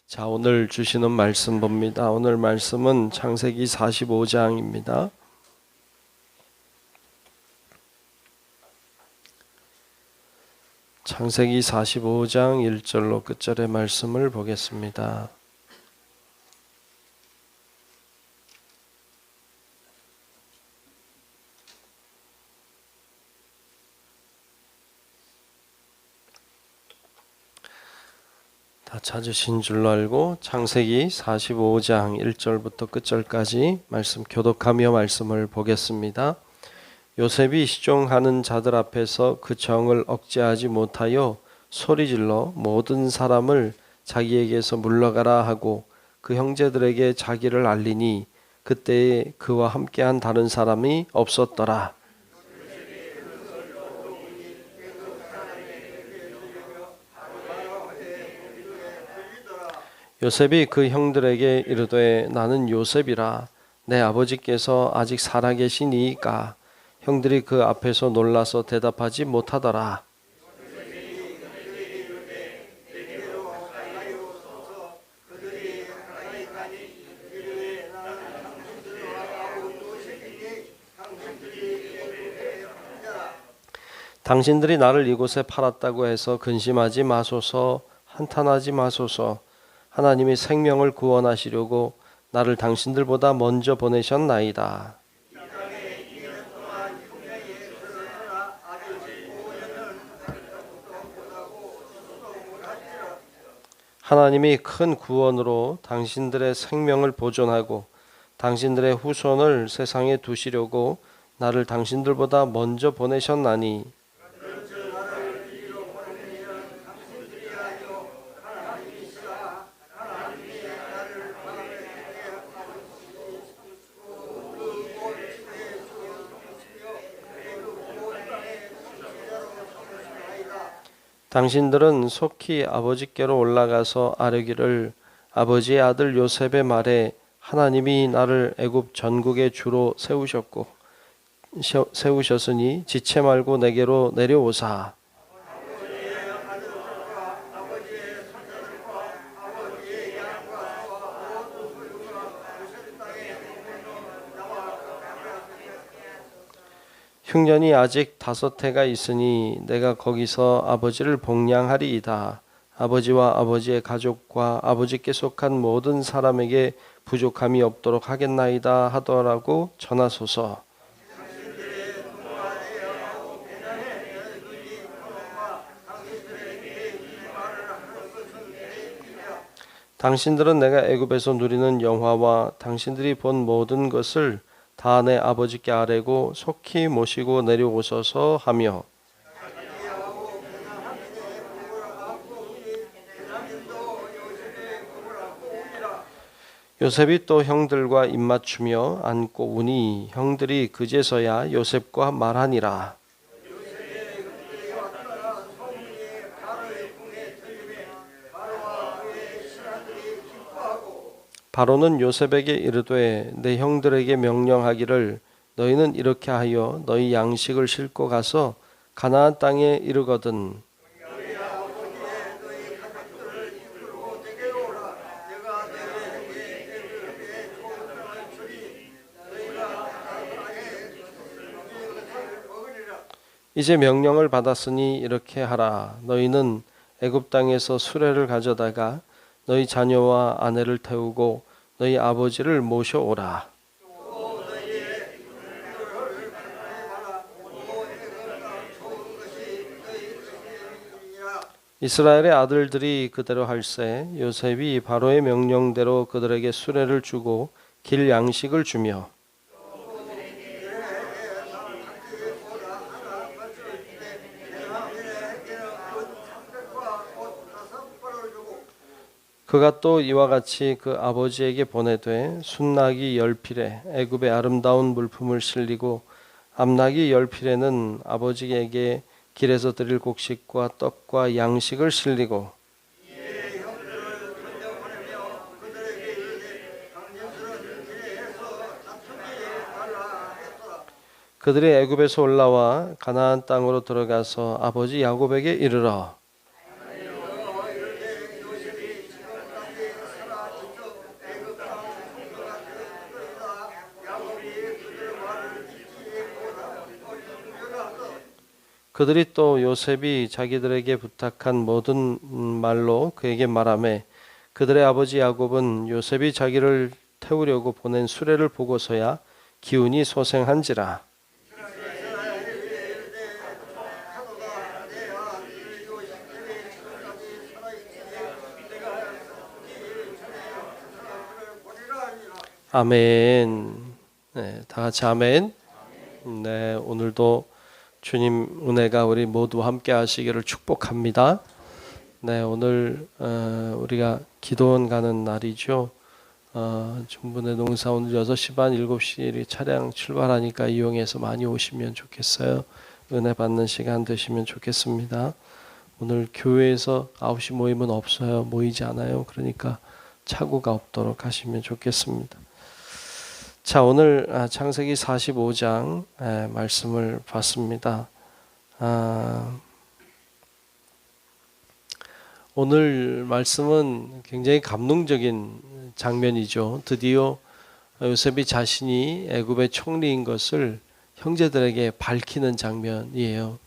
자, 오늘 주시는 말씀 봅니다. 오늘 말씀은 창세기 45장입니다. 창세기 45장 1절로 끝절의 말씀을 보겠습니다. 다 찾으신 줄로 알고 창세기 45장 1절부터 끝절까지 말씀 교독하며 말씀을 보겠습니다. 요셉이 시종하는 자들 앞에서 그 정을 억제하지 못하여 소리질러 모든 사람을 자기에게서 물러가라 하고 그 형제들에게 자기를 알리니 그때에 그와 함께한 다른 사람이 없었더라. 요셉이 그 형들에게 이르되 나는 요셉이라. 내 아버지께서 아직 살아계시니이까. 형들이 그 앞에서 놀라서 대답하지 못하더라. 당신들이 나를 이곳에 팔았다고 해서 근심하지 마소서, 한탄하지 마소서. 하나님이 생명을 구원하시려고 나를 당신들보다 먼저 보내셨나이다. 하나님이 큰 구원으로 당신들의 생명을 보존하고 당신들의 후손을 세상에 두시려고 나를 당신들보다 먼저 보내셨나니 당신들은 속히 아버지께로 올라가서 아뢰기를 아버지의 아들 요셉의 말에 하나님이 나를 애굽 전국의 주로 세우셨으니 지체 말고 내게로 내려오사. 흉년이 아직 5해가 있으니 내가 거기서 아버지를 복량하리이다. 아버지와 아버지의 가족과 아버지께 속한 모든 사람에게 부족함이 없도록 하겠나이다 하더라고 전하소서. 당신들은 내가 애굽에서 누리는 영화와 당신들이 본 모든 것을 다 내 아버지께 아뢰고 속히 모시고 내려오소서 하며 요셉이 또 형들과 입맞추며 안고 우니 형들이 그제서야 요셉과 말하니라. 바로는 요셉에게 이르되 내 형들에게 명령하기를 너희는 이렇게 하여 너희 양식을 싣고 가서 가나안 땅에 이르거든 이제 명령을 받았으니 이렇게 하라. 너희는 애굽 땅에서 수레를 가져다가 너희 자녀와 아내를 태우고 너희 아버지를 모셔오라. 이스라엘의 아들들이 그대로 할세 요셉이 바로의 명령대로 그들에게 수레를 주고 길 양식을 주며 그가 또 이와 같이 그 아버지에게 보내되 순낙이 10필에 애굽의 아름다운 물품을 실리고 암낙이 10필에는 아버지에게 길에서 드릴 곡식과 떡과 양식을 실리고 그들이 애굽에서 올라와 가나안 땅으로 들어가서 아버지 야곱에게 이르러 그들이 또 요셉이 자기들에게 부탁한 모든 말로 그에게 말하매 그들의 아버지 야곱은 요셉이 자기를 태우려고 보낸 수레를 보고서야 기운이 소생한지라. 아멘. 네, 다 같이 아멘. 네, 오늘도 주님 은혜가 우리 모두 함께 하시기를 축복합니다. 네, 오늘 우리가 기도원 가는 날이죠. 중분의 농사 오늘 6시 반 7시 차량 출발하니까 이용해서 많이 오시면 좋겠어요. 은혜 받는 시간 되시면 좋겠습니다. 오늘 교회에서 9시 모임은 없어요. 모이지 않아요. 그러니까 착오가 없도록 하시면 좋겠습니다. 자, 오늘 창세기 45장 말씀을 봤습니다. 오늘 말씀은 굉장히 감동적인 장면이죠. 드디어 요셉이 자신이 애굽의 총리인 것을 형제들에게 밝히는 장면이에요.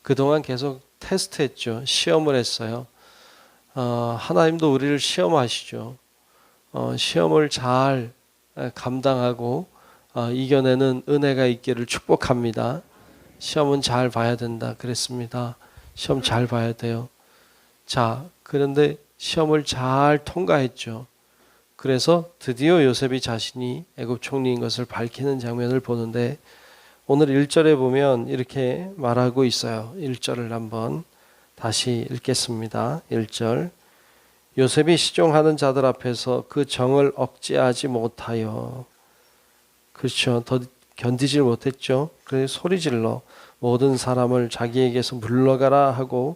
그동안 계속 테스트했죠. 시험을 했어요. 하나님도 우리를 시험하시죠. 시험을 잘 감당하고 이겨내는 은혜가 있기를 축복합니다. 시험은 잘 봐야 된다 그랬습니다. 시험 잘 봐야 돼요. 자, 그런데 시험을 잘 통과했죠. 그래서 드디어 요셉이 자신이 애굽 총리인 것을 밝히는 장면을 보는데 오늘 1절에 보면 이렇게 말하고 있어요. 1절을 한번 다시 읽겠습니다. 1절. 요셉이 시종하는 자들 앞에서 그 정을 억제하지 못하여, 그렇죠, 더 견디질 못했죠. 그래서 소리질러 모든 사람을 자기에게서 물러가라 하고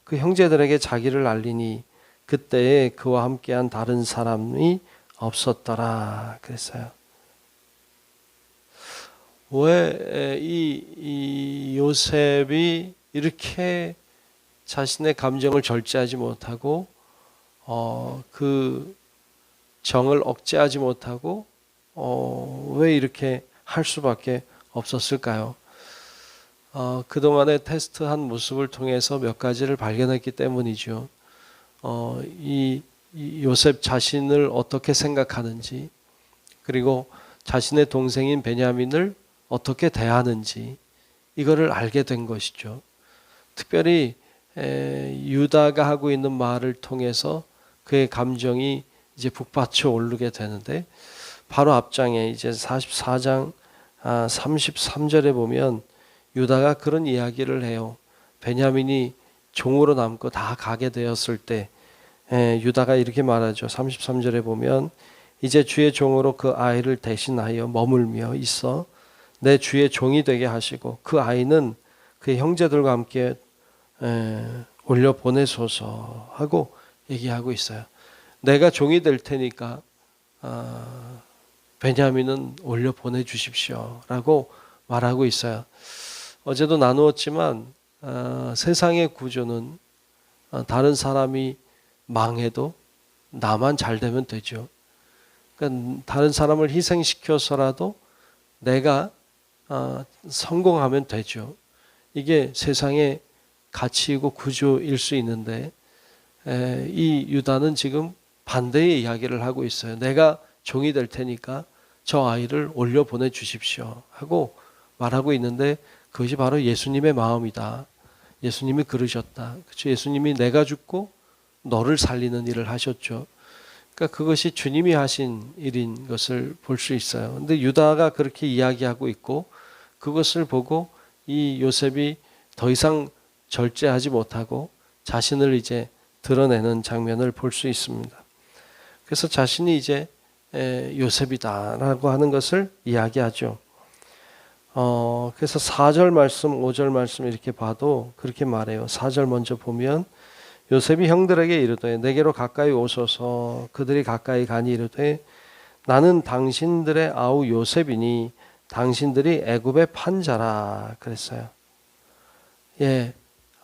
그 형제들에게 자기를 알리니 그때에 그와 함께한 다른 사람이 없었더라 그랬어요. 왜 이 요셉이 이렇게 자신의 감정을 절제하지 못하고 그 정을 억제하지 못하고 왜 이렇게 할 수밖에 없었을까요? 그동안의 테스트한 모습을 통해서 몇 가지를 발견했기 때문이죠. 이 요셉 자신을 어떻게 생각하는지, 그리고 자신의 동생인 베냐민을 어떻게 대하는지, 이거를 알게 된 것이죠. 특별히 유다가 하고 있는 말을 통해서 그의 감정이 이제 북받쳐 오르게 되는데, 바로 앞장에 이제 44장 33절에 보면 유다가 그런 이야기를 해요. 베냐민이 종으로 남고 다 가게 되었을 때 유다가 이렇게 말하죠. 33절에 보면 이제 주의 종으로 그 아이를 대신하여 머물며 있어 내 주의 종이 되게 하시고 그 아이는 그의 형제들과 함께 올려 보내소서 하고 얘기하고 있어요. 내가 종이 될 테니까 베냐민은 올려 보내주십시오 라고 말하고 있어요. 어제도 나누었지만 세상의 구조는 다른 사람이 망해도 나만 잘 되면 되죠. 그러니까 다른 사람을 희생시켜서라도 내가 성공하면 되죠. 이게 세상의 가치이고 구조일 수 있는데 이 유다는 지금 반대의 이야기를 하고 있어요. 내가 종이 될 테니까 저 아이를 올려 보내주십시오 하고 말하고 있는데 그것이 바로 예수님의 마음이다. 예수님이 그러셨다. 그렇죠? 예수님이 내가 죽고 너를 살리는 일을 하셨죠. 그러니까 그것이 주님이 하신 일인 것을 볼 수 있어요. 근데 유다가 그렇게 이야기하고 있고 그것을 보고 이 요셉이 더 이상 절제하지 못하고 자신을 이제 드러내는 장면을 볼 수 있습니다. 그래서 자신이 이제 요셉이다라고 하는 것을 이야기하죠. 그래서 4절 말씀, 5절 말씀 이렇게 봐도 그렇게 말해요. 4절 먼저 보면 요셉이 형들에게 이르되 내게로 가까이 오소서. 그들이 가까이 가니 이르되 나는 당신들의 아우 요셉이니 당신들이 애굽의 판자라 그랬어요. 예,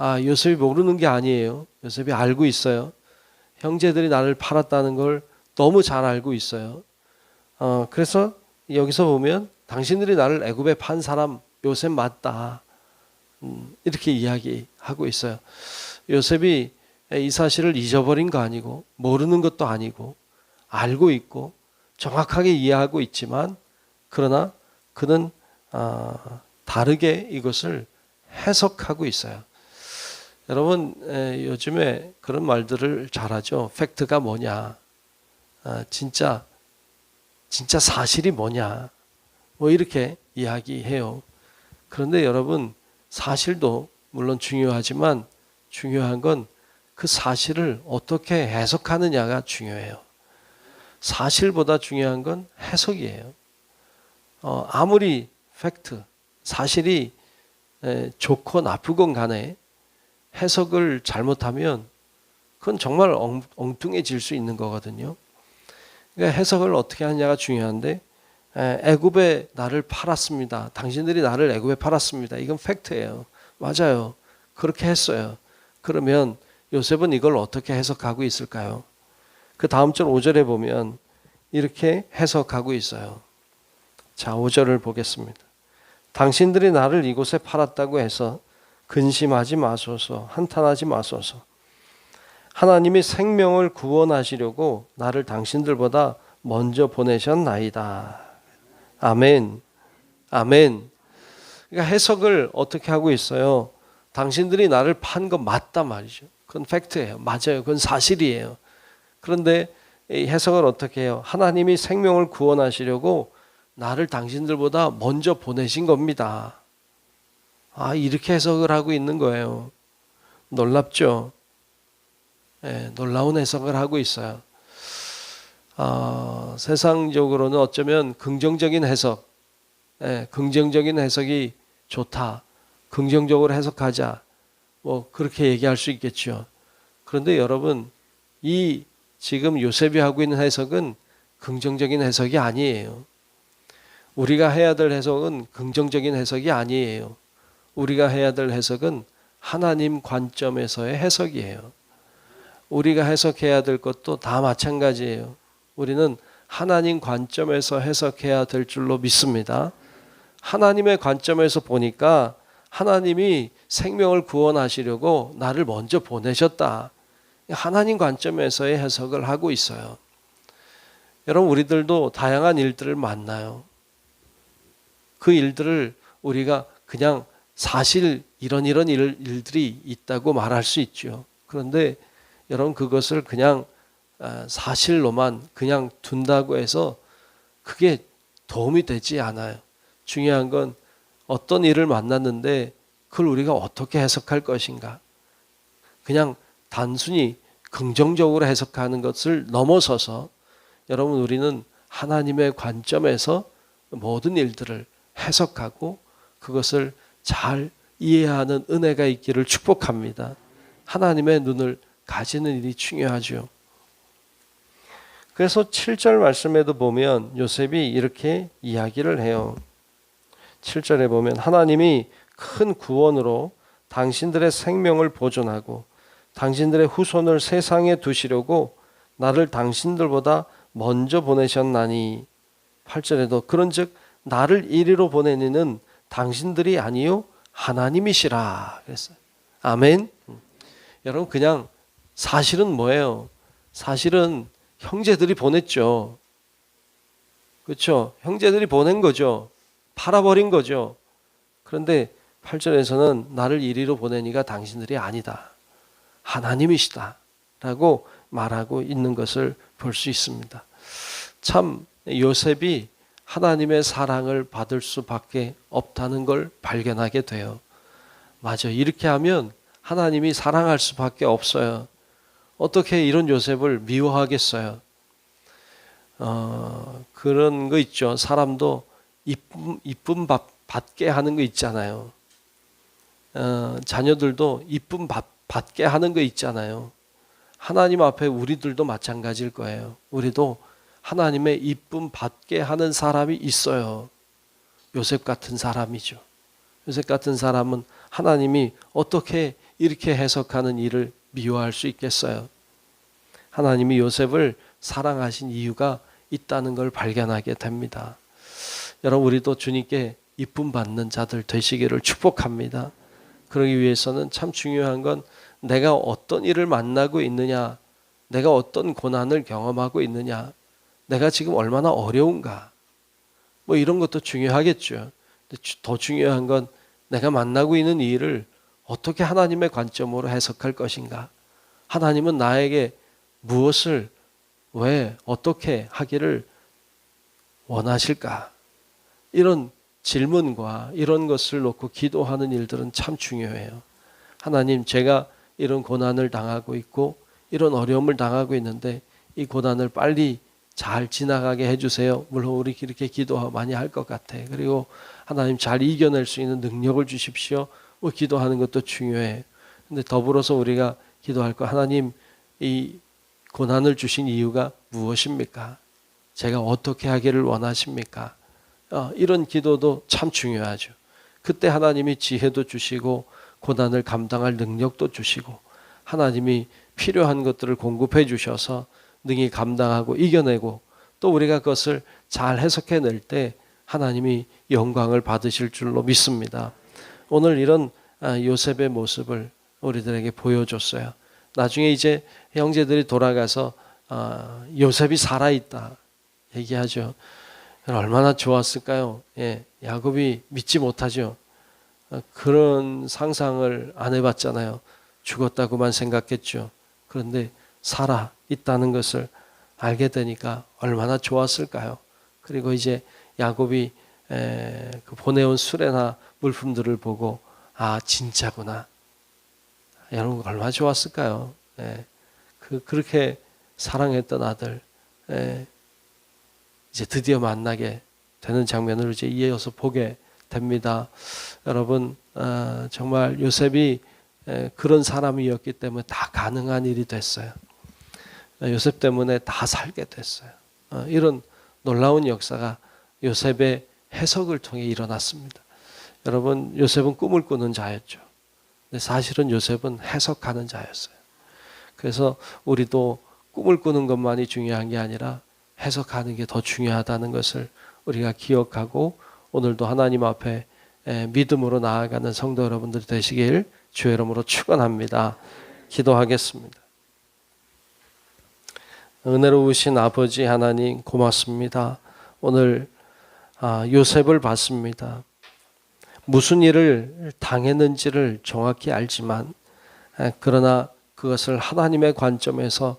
요셉이 모르는 게 아니에요. 요셉이 알고 있어요. 형제들이 나를 팔았다는 걸 너무 잘 알고 있어요. 그래서 여기서 보면 당신들이 나를 애굽에 판 사람 요셉 맞다. 이렇게 이야기하고 있어요. 요셉이 이 사실을 잊어버린 거 아니고 모르는 것도 아니고 알고 있고 정확하게 이해하고 있지만 그러나 그는 다르게 이것을 해석하고 있어요. 여러분 요즘에 그런 말들을 잘하죠. 팩트가 뭐냐, 진짜 사실이 뭐냐, 뭐 이렇게 이야기해요. 그런데 여러분 사실도 물론 중요하지만 중요한 건 그 사실을 어떻게 해석하느냐가 중요해요. 사실보다 중요한 건 해석이에요. 아무리 팩트, 사실이 좋고 나쁘건 간에 해석을 잘못하면 그건 정말 엉뚱해질 수 있는 거거든요. 그러니까 해석을 어떻게 하느냐가 중요한데 애굽에 나를 팔았습니다. 당신들이 나를 애굽에 팔았습니다. 이건 팩트예요. 맞아요. 그렇게 했어요. 그러면 요셉은 이걸 어떻게 해석하고 있을까요? 그 다음 절 5절에 보면 이렇게 해석하고 있어요. 자, 5절을 보겠습니다. 당신들이 나를 이곳에 팔았다고 해서 근심하지 마소서, 한탄하지 마소서. 하나님이 생명을 구원하시려고 나를 당신들보다 먼저 보내셨나이다. 아멘. 아멘. 그러니까 해석을 어떻게 하고 있어요? 당신들이 나를 판 거 맞다 말이죠. 그건 팩트예요. 맞아요. 그건 사실이에요. 그런데 이 해석을 어떻게 해요? 하나님이 생명을 구원하시려고 나를 당신들보다 먼저 보내신 겁니다. 이렇게 해석을 하고 있는 거예요. 놀랍죠? 놀라운 해석을 하고 있어요. 세상적으로는 어쩌면 긍정적인 해석, 긍정적인 해석이 좋다. 긍정적으로 해석하자. 뭐 그렇게 얘기할 수 있겠죠. 그런데 여러분, 이 지금 요셉이 하고 있는 해석은 긍정적인 해석이 아니에요. 우리가 해야 될 해석은 긍정적인 해석이 아니에요. 우리가 해야 될 해석은 하나님 관점에서의 해석이에요. 우리가 해석해야 될 것도 다 마찬가지예요. 우리는 하나님 관점에서 해석해야 될 줄로 믿습니다. 하나님의 관점에서 보니까 하나님이 생명을 구원하시려고 나를 먼저 보내셨다. 하나님 관점에서의 해석을 하고 있어요. 여러분, 우리들도 다양한 일들을 만나요. 그 일들을 우리가 그냥 사실 이런 일들이 있다고 말할 수 있죠. 그런데 여러분, 그것을 그냥 사실로만 그냥 둔다고 해서 그게 도움이 되지 않아요. 중요한 건 어떤 일을 만났는데 그걸 우리가 어떻게 해석할 것인가. 그냥 단순히 긍정적으로 해석하는 것을 넘어서서 여러분, 우리는 하나님의 관점에서 모든 일들을 해석하고 그것을 잘 이해하는 은혜가 있기를 축복합니다. 하나님의 눈을 가지는 일이 중요하죠. 그래서 7절 말씀에도 보면 요셉이 이렇게 이야기를 해요. 7절에 보면 하나님이 큰 구원으로 당신들의 생명을 보존하고 당신들의 후손을 세상에 두시려고 나를 당신들보다 먼저 보내셨나니. 8절에도 그런즉 나를 이리로 보내니는 당신들이 아니요 하나님이시라 그랬어요. 아멘. 여러분, 그냥 사실은 뭐예요? 사실은 형제들이 보냈죠. 그렇죠? 형제들이 보낸 거죠. 팔아버린 거죠. 그런데 8절에서는 나를 이리로 보내니가 당신들이 아니다. 하나님이시다. 라고 말하고 있는 것을 볼 수 있습니다. 참 요셉이 하나님의 사랑을 받을 수밖에 없다는 걸 발견하게 돼요. 맞아. 이렇게 하면 하나님이 사랑할 수밖에 없어요. 어떻게 이런 요셉을 미워하겠어요? 그런 거 있죠. 사람도 이쁨 받게 하는 거 있잖아요. 자녀들도 이쁨 받게 하는 거 있잖아요. 하나님 앞에 우리들도 마찬가지일 거예요. 우리도 하나님의 이쁨 받게 하는 사람이 있어요. 요셉 같은 사람이죠. 요셉 같은 사람은 하나님이 어떻게 이렇게 해석하는 일을 미워할 수 있겠어요? 하나님이 요셉을 사랑하신 이유가 있다는 걸 발견하게 됩니다. 여러분, 우리도 주님께 이쁨 받는 자들 되시기를 축복합니다. 그러기 위해서는 참 중요한 건 내가 어떤 일을 만나고 있느냐, 내가 어떤 고난을 경험하고 있느냐, 내가 지금 얼마나 어려운가, 뭐 이런 것도 중요하겠죠. 근데 더 중요한 건 내가 만나고 있는 이 일을 어떻게 하나님의 관점으로 해석할 것인가. 하나님은 나에게 무엇을 왜 어떻게 하기를 원하실까. 이런 질문과 이런 것을 놓고 기도하는 일들은 참 중요해요. 하나님, 제가 이런 고난을 당하고 있고 이런 어려움을 당하고 있는데 이 고난을 빨리 잘 지나가게 해주세요. 물론 우리 이렇게 기도 많이 할 것 같아. 그리고 하나님 잘 이겨낼 수 있는 능력을 주십시오. 뭐 기도하는 것도 중요해. 근데 더불어서 우리가 기도할 거, 하나님 이 고난을 주신 이유가 무엇입니까? 제가 어떻게 하기를 원하십니까? 이런 기도도 참 중요하죠. 그때 하나님이 지혜도 주시고 고난을 감당할 능력도 주시고 하나님이 필요한 것들을 공급해 주셔서 능히 감당하고 이겨내고 또 우리가 그것을 잘 해석해낼 때 하나님이 영광을 받으실 줄로 믿습니다. 오늘 이런 요셉의 모습을 우리들에게 보여줬어요. 나중에 이제 형제들이 돌아가서 요셉이 살아있다 얘기하죠. 얼마나 좋았을까요? 예, 야곱이 믿지 못하죠. 그런 상상을 안 해봤잖아요. 죽었다고만 생각했죠. 그런데 살아 있다는 것을 알게 되니까 얼마나 좋았을까요? 그리고 이제 야곱이 그 보내온 수레나 물품들을 보고 진짜구나. 여러분 얼마나 좋았을까요? 그렇게 사랑했던 아들 이제 드디어 만나게 되는 장면을 이제 이어서 보게 됩니다. 여러분 정말 요셉이 그런 사람이었기 때문에 다 가능한 일이 됐어요. 요셉 때문에 다 살게 됐어요. 이런 놀라운 역사가 요셉의 해석을 통해 일어났습니다. 여러분 요셉은 꿈을 꾸는 자였죠. 근데 사실은 요셉은 해석하는 자였어요. 그래서 우리도 꿈을 꾸는 것만이 중요한 게 아니라 해석하는 게 더 중요하다는 것을 우리가 기억하고 오늘도 하나님 앞에 믿음으로 나아가는 성도 여러분들이 되시길 주의 이름으로 축원합니다. 기도하겠습니다. 은혜로우신 아버지 하나님 고맙습니다. 오늘 요셉을 봤습니다. 무슨 일을 당했는지를 정확히 알지만 그러나 그것을 하나님의 관점에서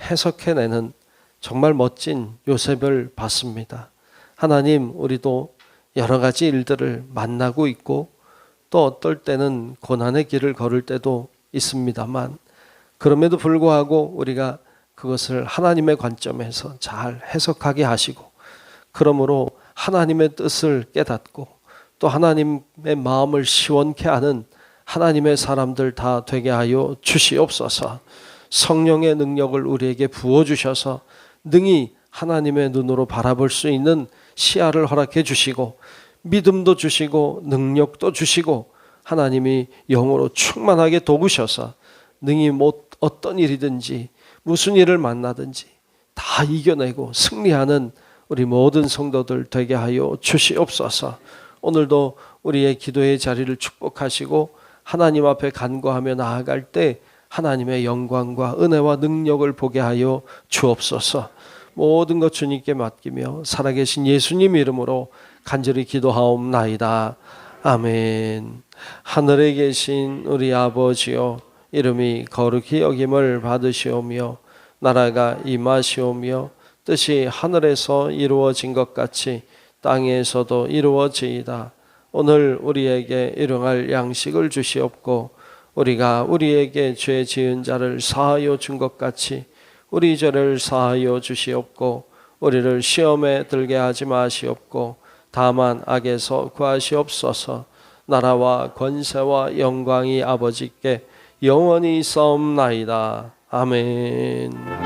해석해내는 정말 멋진 요셉을 봤습니다. 하나님, 우리도 여러 가지 일들을 만나고 있고 또 어떨 때는 고난의 길을 걸을 때도 있습니다만 그럼에도 불구하고 우리가 그것을 하나님의 관점에서 잘 해석하게 하시고 그러므로 하나님의 뜻을 깨닫고 또 하나님의 마음을 시원케 하는 하나님의 사람들 다 되게 하여 주시옵소서. 성령의 능력을 우리에게 부어주셔서 능히 하나님의 눈으로 바라볼 수 있는 시야를 허락해 주시고 믿음도 주시고 능력도 주시고 하나님이 영으로 충만하게 도우셔서 능히 어떤 일이든지 무슨 일을 만나든지 다 이겨내고 승리하는 우리 모든 성도들 되게 하여 주시옵소서. 오늘도 우리의 기도의 자리를 축복하시고 하나님 앞에 간구하며 나아갈 때 하나님의 영광과 은혜와 능력을 보게 하여 주옵소서. 모든 것 주님께 맡기며 살아계신 예수님 이름으로 간절히 기도하옵나이다. 아멘. 하늘에 계신 우리 아버지여, 이름이 거룩히 여김을 받으시오며 나라가 임하시오며 뜻이 하늘에서 이루어진 것 같이 땅에서도 이루어지이다. 오늘 우리에게 일용할 양식을 주시옵고 우리가 우리에게 죄 지은 자를 사하여 준 것 같이 우리 죄를 사하여 주시옵고 우리를 시험에 들게 하지 마시옵고 다만 악에서 구하시옵소서. 나라와 권세와 영광이 아버지께 영원히 있사옵나이다. 아멘.